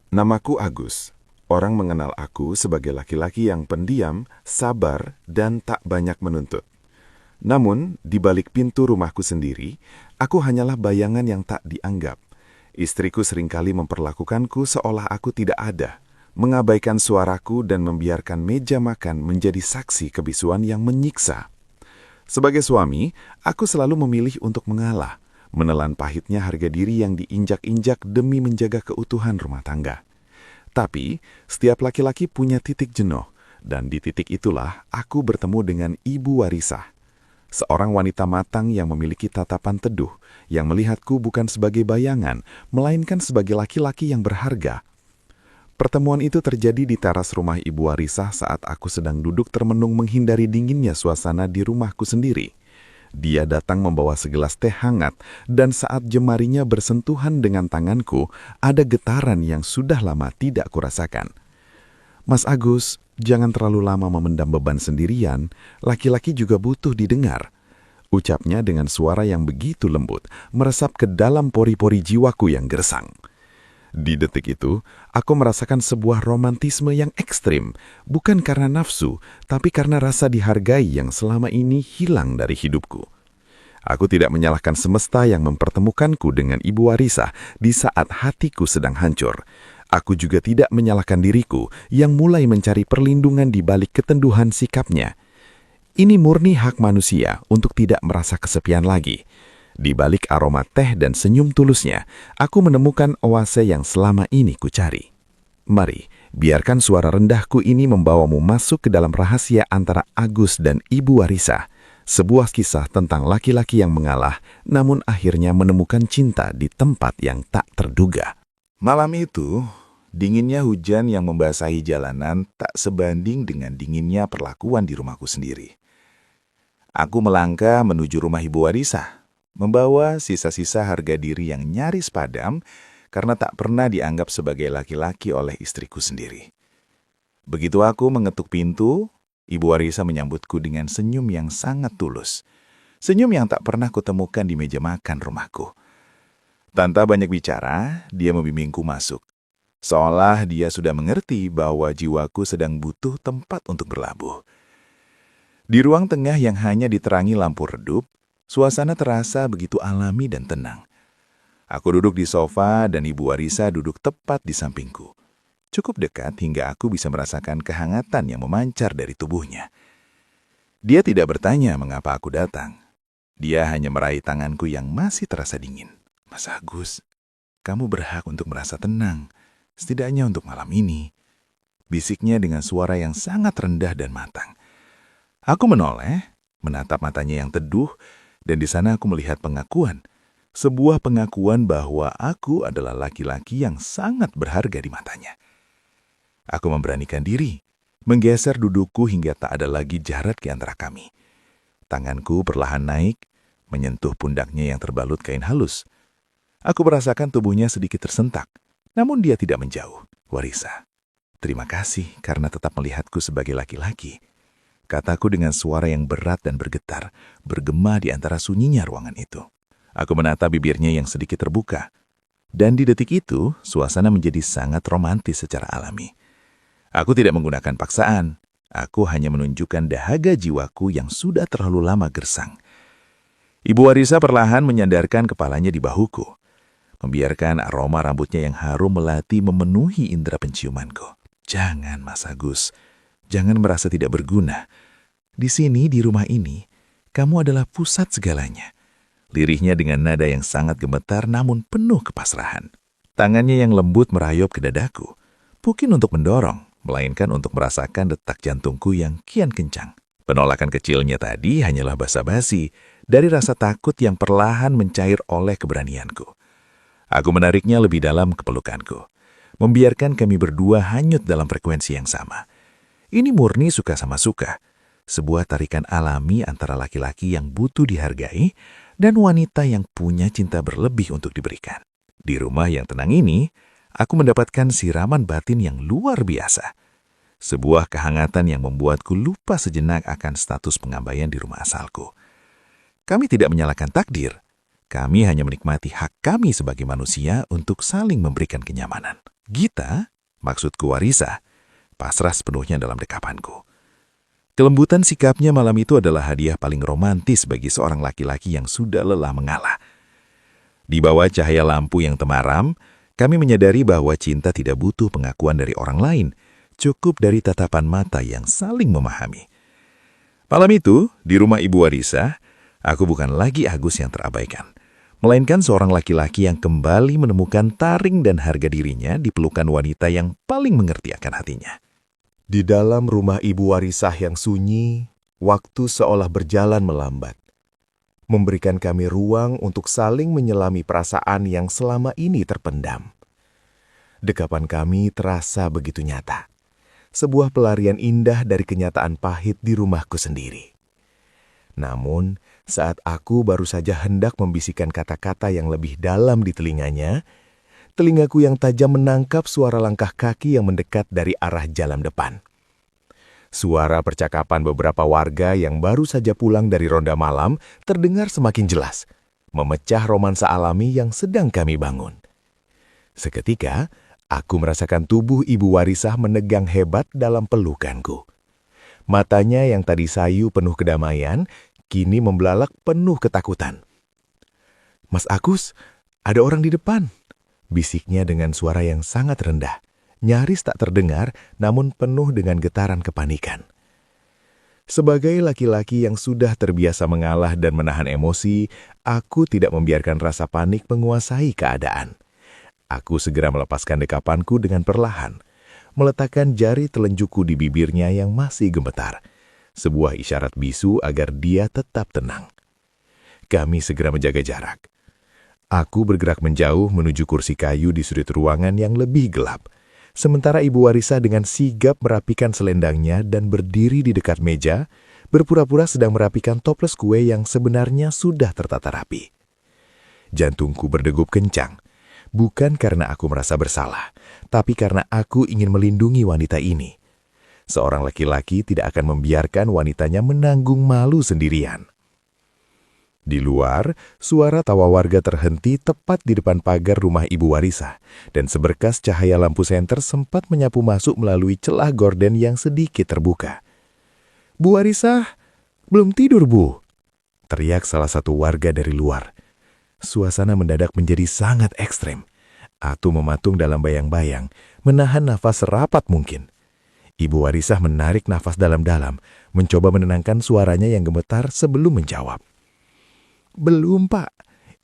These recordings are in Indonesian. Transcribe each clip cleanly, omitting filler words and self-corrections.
Namaku Agus. Orang mengenal aku sebagai laki-laki yang pendiam, sabar, dan tak banyak menuntut. Namun, di balik pintu rumahku sendiri, aku hanyalah bayangan yang tak dianggap. Istriku seringkali memperlakukanku seolah aku tidak ada, mengabaikan suaraku dan membiarkan meja makan menjadi saksi kebisuan yang menyiksa. Sebagai suami, aku selalu memilih untuk mengalah, menelan pahitnya harga diri yang diinjak-injak demi menjaga keutuhan rumah tangga. Tapi, setiap laki-laki punya titik jenuh, dan di titik itulah aku bertemu dengan Ibu Warisah. Seorang wanita matang yang memiliki tatapan teduh, yang melihatku bukan sebagai bayangan, melainkan sebagai laki-laki yang berharga. Pertemuan itu terjadi di teras rumah Ibu Warisah saat aku sedang duduk termenung menghindari dinginnya suasana di rumahku sendiri. Dia datang membawa segelas teh hangat, dan saat jemarinya bersentuhan dengan tanganku, ada getaran yang sudah lama tidak kurasakan. Mas Agus, jangan terlalu lama memendam beban sendirian, laki-laki juga butuh didengar. Ucapnya dengan suara yang begitu lembut, meresap ke dalam pori-pori jiwaku yang gersang. Di detik itu, aku merasakan sebuah romantisme yang ekstrim, bukan karena nafsu, tapi karena rasa dihargai yang selama ini hilang dari hidupku. Aku tidak menyalahkan semesta yang mempertemukanku dengan Ibu Warisah di saat hatiku sedang hancur. Aku juga tidak menyalahkan diriku yang mulai mencari perlindungan di balik ketenduhan sikapnya. Ini murni hak manusia untuk tidak merasa kesepian lagi. Di balik aroma teh dan senyum tulusnya, aku menemukan oase yang selama ini kucari. Mari, biarkan suara rendahku ini membawamu masuk ke dalam rahasia antara Agus dan Ibu Warisah. Sebuah kisah tentang laki-laki yang mengalah, namun akhirnya menemukan cinta di tempat yang tak terduga. Malam itu, dinginnya hujan yang membasahi jalanan tak sebanding dengan dinginnya perlakuan di rumahku sendiri. Aku melangkah menuju rumah Ibu Warisah, membawa sisa-sisa harga diri yang nyaris padam karena tak pernah dianggap sebagai laki-laki oleh istriku sendiri. Begitu aku mengetuk pintu, Ibu Warisah menyambutku dengan senyum yang sangat tulus. Senyum yang tak pernah kutemukan di meja makan rumahku. Tanpa banyak bicara, dia membimbingku masuk. Seolah dia sudah mengerti bahwa jiwaku sedang butuh tempat untuk berlabuh. Di ruang tengah yang hanya diterangi lampu redup, suasana terasa begitu alami dan tenang. Aku duduk di sofa dan Ibu Warisah duduk tepat di sampingku. Cukup dekat hingga aku bisa merasakan kehangatan yang memancar dari tubuhnya. Dia tidak bertanya mengapa aku datang. Dia hanya meraih tanganku yang masih terasa dingin. Mas Agus, kamu berhak untuk merasa tenang, setidaknya untuk malam ini. Bisiknya dengan suara yang sangat rendah dan matang. Aku menoleh, menatap matanya yang teduh, dan di sana aku melihat pengakuan. Sebuah pengakuan bahwa aku adalah laki-laki yang sangat berharga di matanya. Aku memberanikan diri, menggeser dudukku hingga tak ada lagi jarak di antara kami. Tanganku perlahan naik, menyentuh pundaknya yang terbalut kain halus. Aku merasakan tubuhnya sedikit tersentak, namun dia tidak menjauh. Warisah, terima kasih karena tetap melihatku sebagai laki-laki. Kataku dengan suara yang berat dan bergetar, bergema di antara sunyinya ruangan itu. Aku menatap bibirnya yang sedikit terbuka. Dan di detik itu, suasana menjadi sangat romantis secara alami. Aku tidak menggunakan paksaan. Aku hanya menunjukkan dahaga jiwaku yang sudah terlalu lama gersang. Ibu Warisah perlahan menyandarkan kepalanya di bahuku, membiarkan aroma rambutnya yang harum melati memenuhi indera penciumanku. Jangan, Mas Agus. Jangan merasa tidak berguna. Di sini, di rumah ini, kamu adalah pusat segalanya. Lirihnya dengan nada yang sangat gemetar namun penuh kepasrahan. Tangannya yang lembut merayap ke dadaku. Bukan untuk mendorong, melainkan untuk merasakan detak jantungku yang kian kencang. Penolakan kecilnya tadi hanyalah basa-basi dari rasa takut yang perlahan mencair oleh keberanianku. Aku menariknya lebih dalam ke pelukanku, membiarkan kami berdua hanyut dalam frekuensi yang sama. Ini murni suka sama suka, sebuah tarikan alami antara laki-laki yang butuh dihargai dan wanita yang punya cinta berlebih untuk diberikan. Di rumah yang tenang ini, aku mendapatkan siraman batin yang luar biasa. Sebuah kehangatan yang membuatku lupa sejenak akan status pengabaian di rumah asalku. Kami tidak menyalahkan takdir. Kami hanya menikmati hak kami sebagai manusia untuk saling memberikan kenyamanan. Gita, maksudku Warisa, pasrah sepenuhnya dalam dekapanku. Kelembutan sikapnya malam itu adalah hadiah paling romantis bagi seorang laki-laki yang sudah lelah mengalah. Di bawah cahaya lampu yang temaram, kami menyadari bahwa cinta tidak butuh pengakuan dari orang lain, cukup dari tatapan mata yang saling memahami. Malam itu, di rumah Ibu Warisa, aku bukan lagi Agus yang terabaikan, melainkan seorang laki-laki yang kembali menemukan taring dan harga dirinya di pelukan wanita yang paling mengerti akan hatinya. Di dalam rumah Ibu Warisah yang sunyi, waktu seolah berjalan melambat, memberikan kami ruang untuk saling menyelami perasaan yang selama ini terpendam. Dekapan kami terasa begitu nyata, sebuah pelarian indah dari kenyataan pahit di rumahku sendiri. Namun, saat aku baru saja hendak membisikkan kata-kata yang lebih dalam di telinganya, telingaku yang tajam menangkap suara langkah kaki yang mendekat dari arah jalan depan. Suara percakapan beberapa warga yang baru saja pulang dari ronda malam terdengar semakin jelas, memecah romansa alami yang sedang kami bangun. Seketika, aku merasakan tubuh Ibu Warisah menegang hebat dalam pelukanku. Matanya yang tadi sayu penuh kedamaian, kini membelalak penuh ketakutan. "Mas Agus, ada orang di depan," bisiknya dengan suara yang sangat rendah, nyaris tak terdengar namun penuh dengan getaran kepanikan. Sebagai laki-laki yang sudah terbiasa mengalah dan menahan emosi, aku tidak membiarkan rasa panik menguasai keadaan. Aku segera melepaskan dekapanku dengan perlahan, meletakkan jari telunjukku di bibirnya yang masih gemetar, sebuah isyarat bisu agar dia tetap tenang. Kami segera menjaga jarak. Aku bergerak menjauh menuju kursi kayu di sudut ruangan yang lebih gelap, sementara Ibu Warisa dengan sigap merapikan selendangnya dan berdiri di dekat meja, berpura-pura sedang merapikan toples kue yang sebenarnya sudah tertata rapi. Jantungku berdegup kencang, bukan karena aku merasa bersalah, tapi karena aku ingin melindungi wanita ini. Seorang laki-laki tidak akan membiarkan wanitanya menanggung malu sendirian. Di luar, suara tawa warga terhenti tepat di depan pagar rumah Ibu Warisa, dan seberkas cahaya lampu senter sempat menyapu masuk melalui celah gorden yang sedikit terbuka. "Bu Warisa, belum tidur, Bu?" teriak salah satu warga dari luar. Suasana mendadak menjadi sangat ekstrem. Aku mematung dalam bayang-bayang, menahan nafas serapat mungkin. Ibu Warisah menarik nafas dalam-dalam, mencoba menenangkan suaranya yang gemetar sebelum menjawab. "Belum, Pak.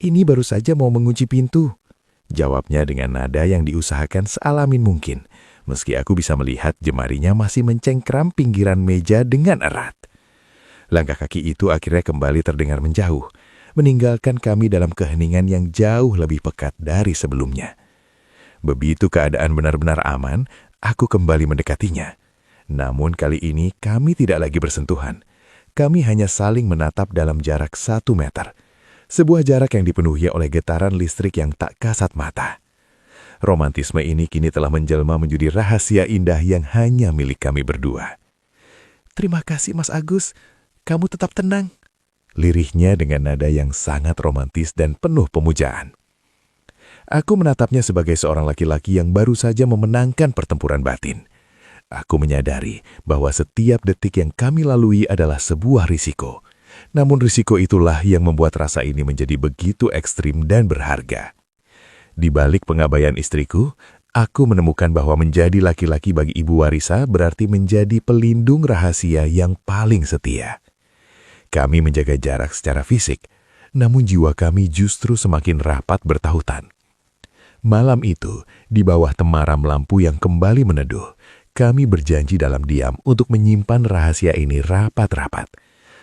Ini baru saja mau mengunci pintu," jawabnya dengan nada yang diusahakan sealamin mungkin, meski aku bisa melihat jemarinya masih mencengkram pinggiran meja dengan erat. Langkah kaki itu akhirnya kembali terdengar menjauh, meninggalkan kami dalam keheningan yang jauh lebih pekat dari sebelumnya. Begitu keadaan benar-benar aman, aku kembali mendekatinya. Namun kali ini kami tidak lagi bersentuhan. Kami hanya saling menatap dalam jarak 1 meter. Sebuah jarak yang dipenuhi oleh getaran listrik yang tak kasat mata. Romantisme ini kini telah menjelma menjadi rahasia indah yang hanya milik kami berdua. "Terima kasih, Mas Agus. Kamu tetap tenang," lirihnya dengan nada yang sangat romantis dan penuh pemujaan. Aku menatapnya sebagai seorang laki-laki yang baru saja memenangkan pertempuran batin. Aku menyadari bahwa setiap detik yang kami lalui adalah sebuah risiko. Namun risiko itulah yang membuat rasa ini menjadi begitu ekstrim dan berharga. Di balik pengabaian istriku, aku menemukan bahwa menjadi laki-laki bagi Ibu Warisa berarti menjadi pelindung rahasia yang paling setia. Kami menjaga jarak secara fisik, namun jiwa kami justru semakin rapat bertautan. Malam itu, di bawah temaram lampu yang kembali meneduh, kami berjanji dalam diam untuk menyimpan rahasia ini rapat-rapat.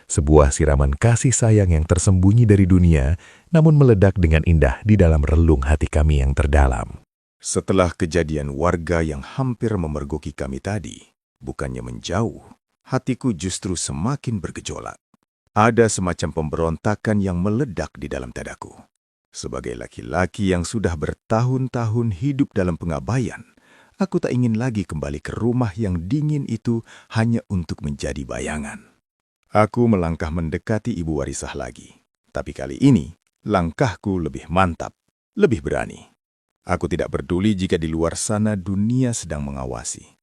Sebuah siraman kasih sayang yang tersembunyi dari dunia, namun meledak dengan indah di dalam relung hati kami yang terdalam. Setelah kejadian warga yang hampir memergoki kami tadi, bukannya menjauh, hatiku justru semakin bergejolak. Ada semacam pemberontakan yang meledak di dalam dadaku. Sebagai laki-laki yang sudah bertahun-tahun hidup dalam pengabaian, aku tak ingin lagi kembali ke rumah yang dingin itu hanya untuk menjadi bayangan. Aku melangkah mendekati Ibu Warisah lagi, tapi kali ini Langkahku lebih mantap, lebih berani. Aku tidak peduli jika di luar sana dunia sedang mengawasi.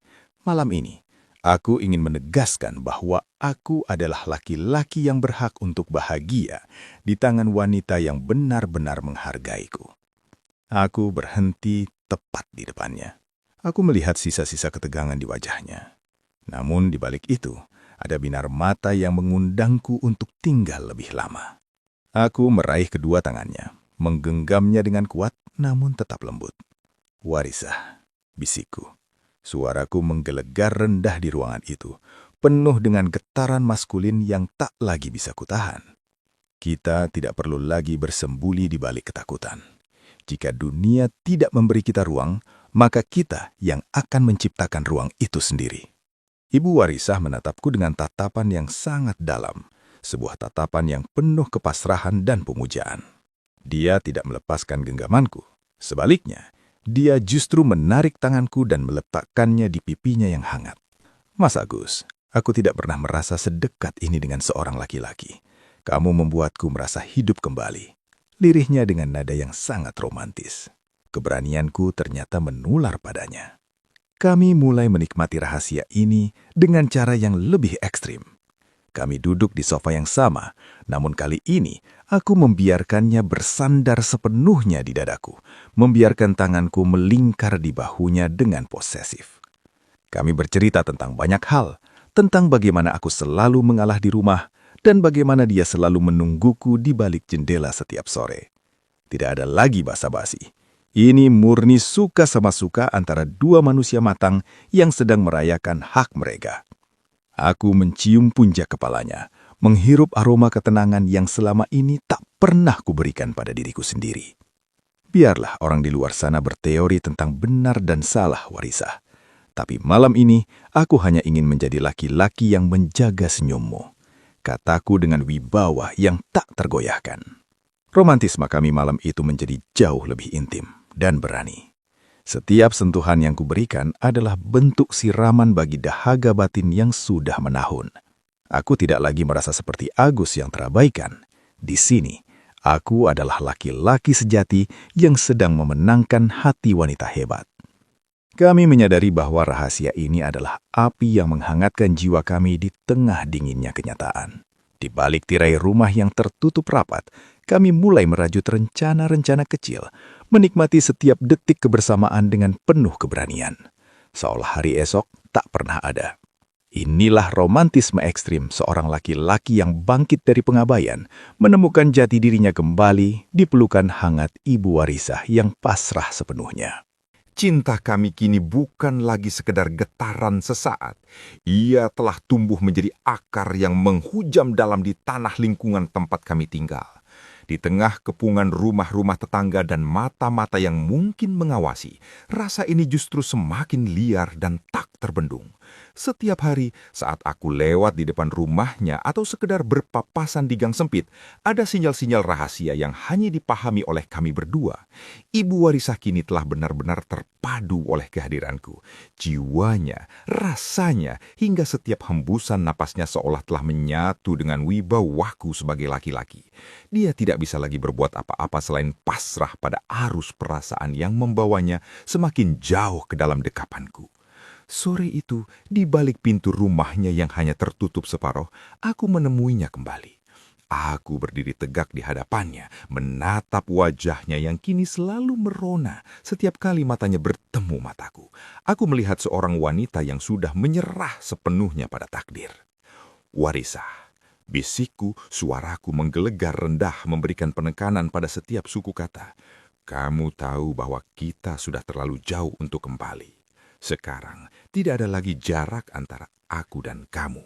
Malam ini, aku ingin menegaskan bahwa aku adalah laki-laki yang berhak untuk bahagia di tangan wanita yang benar-benar menghargaiku. Aku berhenti tepat di depannya. Aku melihat sisa-sisa ketegangan di wajahnya. Namun di balik itu, ada binar mata yang mengundangku untuk tinggal lebih lama. Aku meraih kedua tangannya, menggenggamnya dengan kuat namun tetap lembut. "Warisah," bisikku. Suaraku menggelegar rendah di ruangan itu, penuh dengan getaran maskulin yang tak lagi bisa kutahan. Kita tidak perlu lagi bersembunyi di balik ketakutan. Jika dunia tidak memberi kita ruang, maka kita yang akan menciptakan ruang itu sendiri. Ibu Warisah menatapku dengan tatapan yang sangat dalam, sebuah tatapan yang penuh kepasrahan dan pemujaan. Dia tidak melepaskan genggamanku. Sebaliknya, dia justru menarik tanganku dan meletakkannya di pipinya yang hangat. "Mas Agus, aku tidak pernah merasa sedekat ini dengan seorang laki-laki. Kamu membuatku merasa hidup kembali." Lirihnya dengan nada yang sangat romantis. Keberanianku ternyata menular padanya. Kami mulai menikmati rahasia ini dengan cara yang lebih ekstrim. Kami duduk di sofa yang sama, namun kali ini aku membiarkannya bersandar sepenuhnya di dadaku, membiarkan tanganku melingkar di bahunya dengan posesif. Kami bercerita tentang banyak hal, tentang bagaimana aku selalu mengalah di rumah, dan bagaimana dia selalu menungguku di balik jendela setiap sore. Tidak ada lagi basa-basi. Ini murni suka sama suka antara dua manusia matang yang sedang merayakan hak mereka. Aku mencium pundak kepalanya, menghirup aroma ketenangan yang selama ini tak pernah kuberikan pada diriku sendiri. Biarlah orang di luar sana berteori tentang benar dan salah Warisah. Tapi malam ini, aku hanya ingin menjadi laki-laki yang menjaga senyummu. Kataku dengan wibawa yang tak tergoyahkan. Romantisme kami malam itu menjadi jauh lebih intim dan berani. Setiap sentuhan yang kuberikan adalah bentuk siraman bagi dahaga batin yang sudah menahun. Aku tidak lagi merasa seperti Agus yang terabaikan. Di sini, aku adalah laki-laki sejati yang sedang memenangkan hati wanita hebat. Kami menyadari bahwa rahasia ini adalah api yang menghangatkan jiwa kami di tengah dinginnya kenyataan. Di balik tirai rumah yang tertutup rapat, kami mulai merajut rencana-rencana kecil, menikmati setiap detik kebersamaan dengan penuh keberanian. Seolah hari esok tak pernah ada. Inilah romantisme ekstrim seorang laki-laki yang bangkit dari pengabaian, menemukan jati dirinya kembali di pelukan hangat Ibu Warisah yang pasrah sepenuhnya. Cinta kami kini bukan lagi sekedar getaran sesaat. Ia telah tumbuh menjadi akar yang menghujam dalam di tanah lingkungan tempat kami tinggal. Di tengah kepungan rumah-rumah tetangga dan mata-mata yang mungkin mengawasi, rasa ini justru semakin liar dan tak terbendung. Setiap hari saat aku lewat di depan rumahnya atau sekedar berpapasan di gang sempit, ada sinyal-sinyal rahasia yang hanya dipahami oleh kami berdua. Ibu Warisah kini telah benar-benar terpadu oleh kehadiranku. Jiwanya, rasanya, hingga setiap hembusan napasnya seolah telah menyatu dengan wibawaku sebagai laki-laki. Dia tidak bisa lagi berbuat apa-apa selain pasrah pada arus perasaan yang membawanya semakin jauh ke dalam dekapanku. Sore itu, di balik pintu rumahnya yang hanya tertutup separuh, aku menemuinya kembali. Aku berdiri tegak di hadapannya, menatap wajahnya yang kini selalu merona setiap kali matanya bertemu mataku. Aku melihat seorang wanita yang sudah menyerah sepenuhnya pada takdir. "Warisah," bisikku, suaraku menggelegar rendah memberikan penekanan pada setiap suku kata. "Kamu tahu bahwa kita sudah terlalu jauh untuk kembali. Sekarang, tidak ada lagi jarak antara aku dan kamu."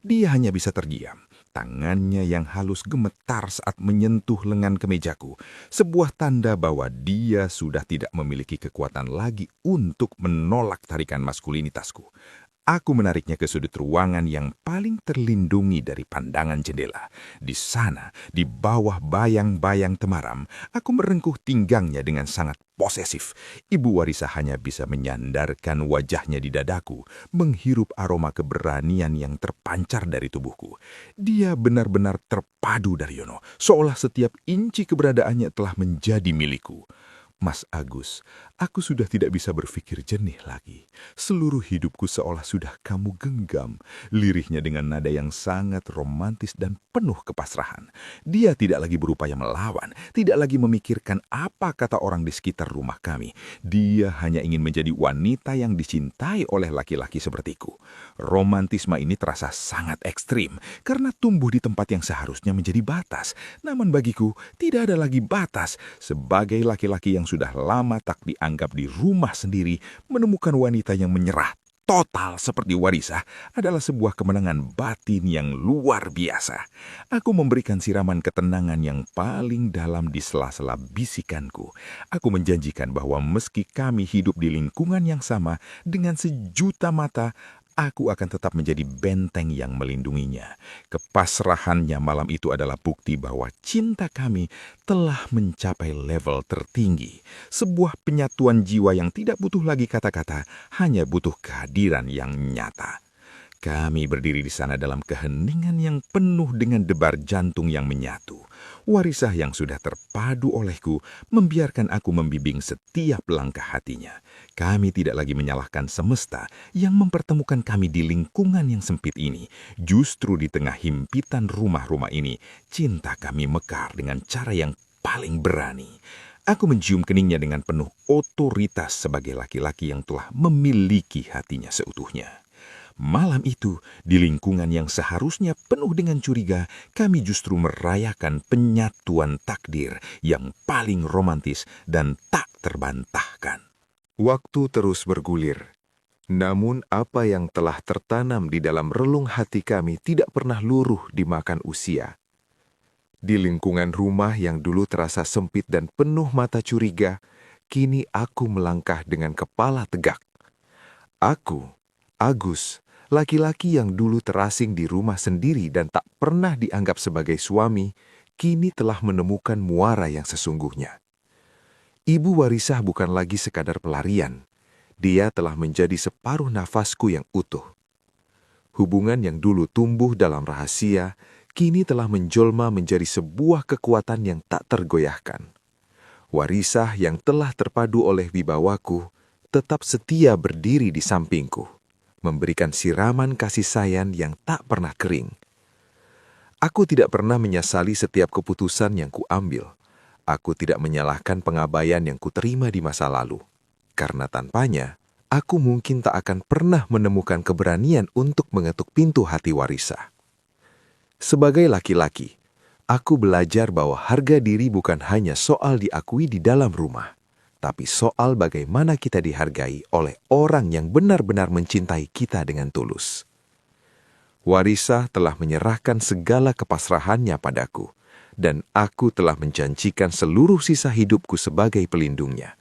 Dia hanya bisa terdiam. Tangannya yang halus gemetar saat menyentuh lengan kemejaku. Sebuah tanda bahwa dia sudah tidak memiliki kekuatan lagi untuk menolak tarikan maskulinitasku. Aku menariknya ke sudut ruangan yang paling terlindungi dari pandangan jendela. Di sana, di bawah bayang-bayang temaram, aku merengkuh pinggangnya dengan sangat posesif. Ibu Warisa hanya bisa menyandarkan wajahnya di dadaku, menghirup aroma keberanian yang terpancar dari tubuhku. Dia benar-benar terpadu, Daryono, seolah setiap inci keberadaannya telah menjadi milikku. Mas Agus, aku sudah tidak bisa berpikir jernih lagi. Seluruh hidupku seolah sudah kamu genggam. Lirihnya dengan nada yang sangat romantis dan penuh kepasrahan. Dia tidak lagi berupaya melawan, tidak lagi memikirkan apa kata orang di sekitar rumah kami. Dia hanya ingin menjadi wanita yang dicintai oleh laki-laki sepertiku. Romantisme ini terasa sangat ekstrim karena tumbuh di tempat yang seharusnya menjadi batas. Namun bagiku, tidak ada lagi batas. Sebagai laki-laki yang sudah lama tak dianggap di rumah sendiri, menemukan wanita yang menyerah total seperti Warisa adalah sebuah kemenangan batin yang luar biasa. Aku memberikan siraman ketenangan yang paling dalam di sela-sela bisikanku. Aku menjanjikan bahwa meski kami hidup di lingkungan yang sama dengan sejuta mata, aku akan tetap menjadi benteng yang melindunginya. Kepasrahannya malam itu adalah bukti bahwa cinta kami telah mencapai level tertinggi. Sebuah penyatuan jiwa yang tidak butuh lagi kata-kata, hanya butuh kehadiran yang nyata. Kami berdiri di sana dalam keheningan yang penuh dengan debar jantung yang menyatu. Warisah yang sudah terpadu olehku membiarkan aku membimbing setiap langkah hatinya. Kami tidak lagi menyalahkan semesta yang mempertemukan kami di lingkungan yang sempit ini. Justru di tengah himpitan rumah-rumah ini, cinta kami mekar dengan cara yang paling berani. Aku mencium keningnya dengan penuh otoritas sebagai laki-laki yang telah memiliki hatinya seutuhnya. Malam itu, di lingkungan yang seharusnya penuh dengan curiga, kami justru merayakan penyatuan takdir yang paling romantis dan tak terbantahkan. Waktu terus bergulir. Namun apa yang telah tertanam di dalam relung hati kami tidak pernah luruh dimakan usia. Di lingkungan rumah yang dulu terasa sempit dan penuh mata curiga, kini aku melangkah dengan kepala tegak. Aku, Agus, laki-laki yang dulu terasing di rumah sendiri dan tak pernah dianggap sebagai suami, kini telah menemukan muara yang sesungguhnya. Ibu Warisah bukan lagi sekadar pelarian. Dia telah menjadi separuh nafasku yang utuh. Hubungan yang dulu tumbuh dalam rahasia, kini telah menjelma menjadi sebuah kekuatan yang tak tergoyahkan. Warisah yang telah terpadu oleh wibawaku, tetap setia berdiri di sampingku, memberikan siraman kasih sayang yang tak pernah kering. Aku tidak pernah menyesali setiap keputusan yang kuambil. Aku tidak menyalahkan pengabaian yang kuterima di masa lalu. Karena tanpanya, aku mungkin tak akan pernah menemukan keberanian untuk mengetuk pintu hati Warisah. Sebagai laki-laki, aku belajar bahwa harga diri bukan hanya soal diakui di dalam rumah, tapi soal bagaimana kita dihargai oleh orang yang benar-benar mencintai kita dengan tulus. Warisah telah menyerahkan segala kepasrahannya padaku, dan aku telah menjanjikan seluruh sisa hidupku sebagai pelindungnya.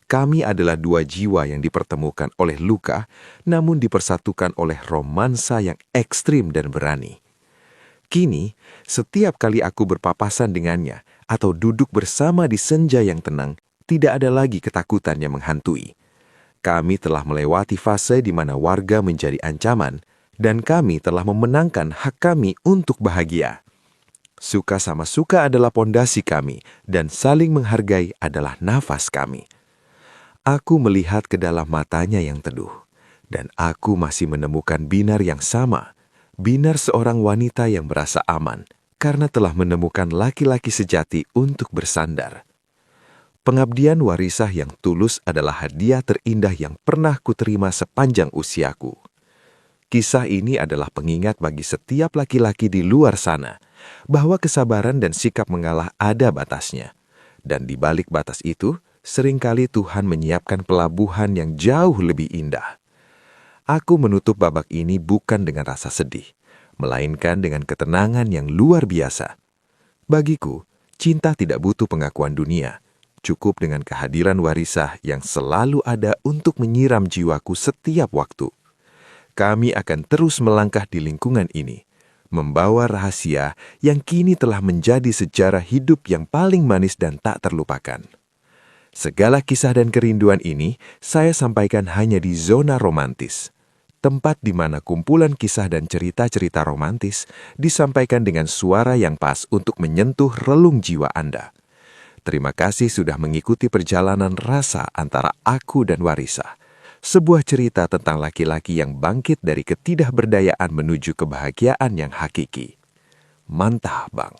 Kami adalah dua jiwa yang dipertemukan oleh luka, namun dipersatukan oleh romansa yang ekstrim dan berani. Kini, setiap kali aku berpapasan dengannya atau duduk bersama di senja yang tenang, tidak ada lagi ketakutan yang menghantui. Kami telah melewati fase di mana warga menjadi ancaman, dan kami telah memenangkan hak kami untuk bahagia. Suka sama suka adalah pondasi kami, dan saling menghargai adalah nafas kami. Aku melihat ke dalam matanya yang teduh, dan aku masih menemukan binar yang sama, binar seorang wanita yang merasa aman, karena telah menemukan laki-laki sejati untuk bersandar. Pengabdian Warisah yang tulus adalah hadiah terindah yang pernah kuterima sepanjang usiaku. Kisah ini adalah pengingat bagi setiap laki-laki di luar sana, bahwa kesabaran dan sikap mengalah ada batasnya. Dan di balik batas itu, seringkali Tuhan menyiapkan pelabuhan yang jauh lebih indah. Aku menutup babak ini bukan dengan rasa sedih, melainkan dengan ketenangan yang luar biasa. Bagiku, cinta tidak butuh pengakuan dunia. Cukup dengan kehadiran Warisah yang selalu ada untuk menyiram jiwaku setiap waktu. kami akan terus melangkah di lingkungan ini, membawa rahasia yang kini telah menjadi sejarah hidup yang paling manis dan tak terlupakan. Segala kisah dan kerinduan ini saya sampaikan hanya di zona romantis, tempat di mana kumpulan kisah dan cerita-cerita romantis disampaikan dengan suara yang pas untuk menyentuh relung jiwa Anda. Terima kasih sudah mengikuti perjalanan rasa antara aku dan Warisa. Sebuah cerita tentang laki-laki yang bangkit dari ketidakberdayaan menuju kebahagiaan yang hakiki. Mantap, Bang.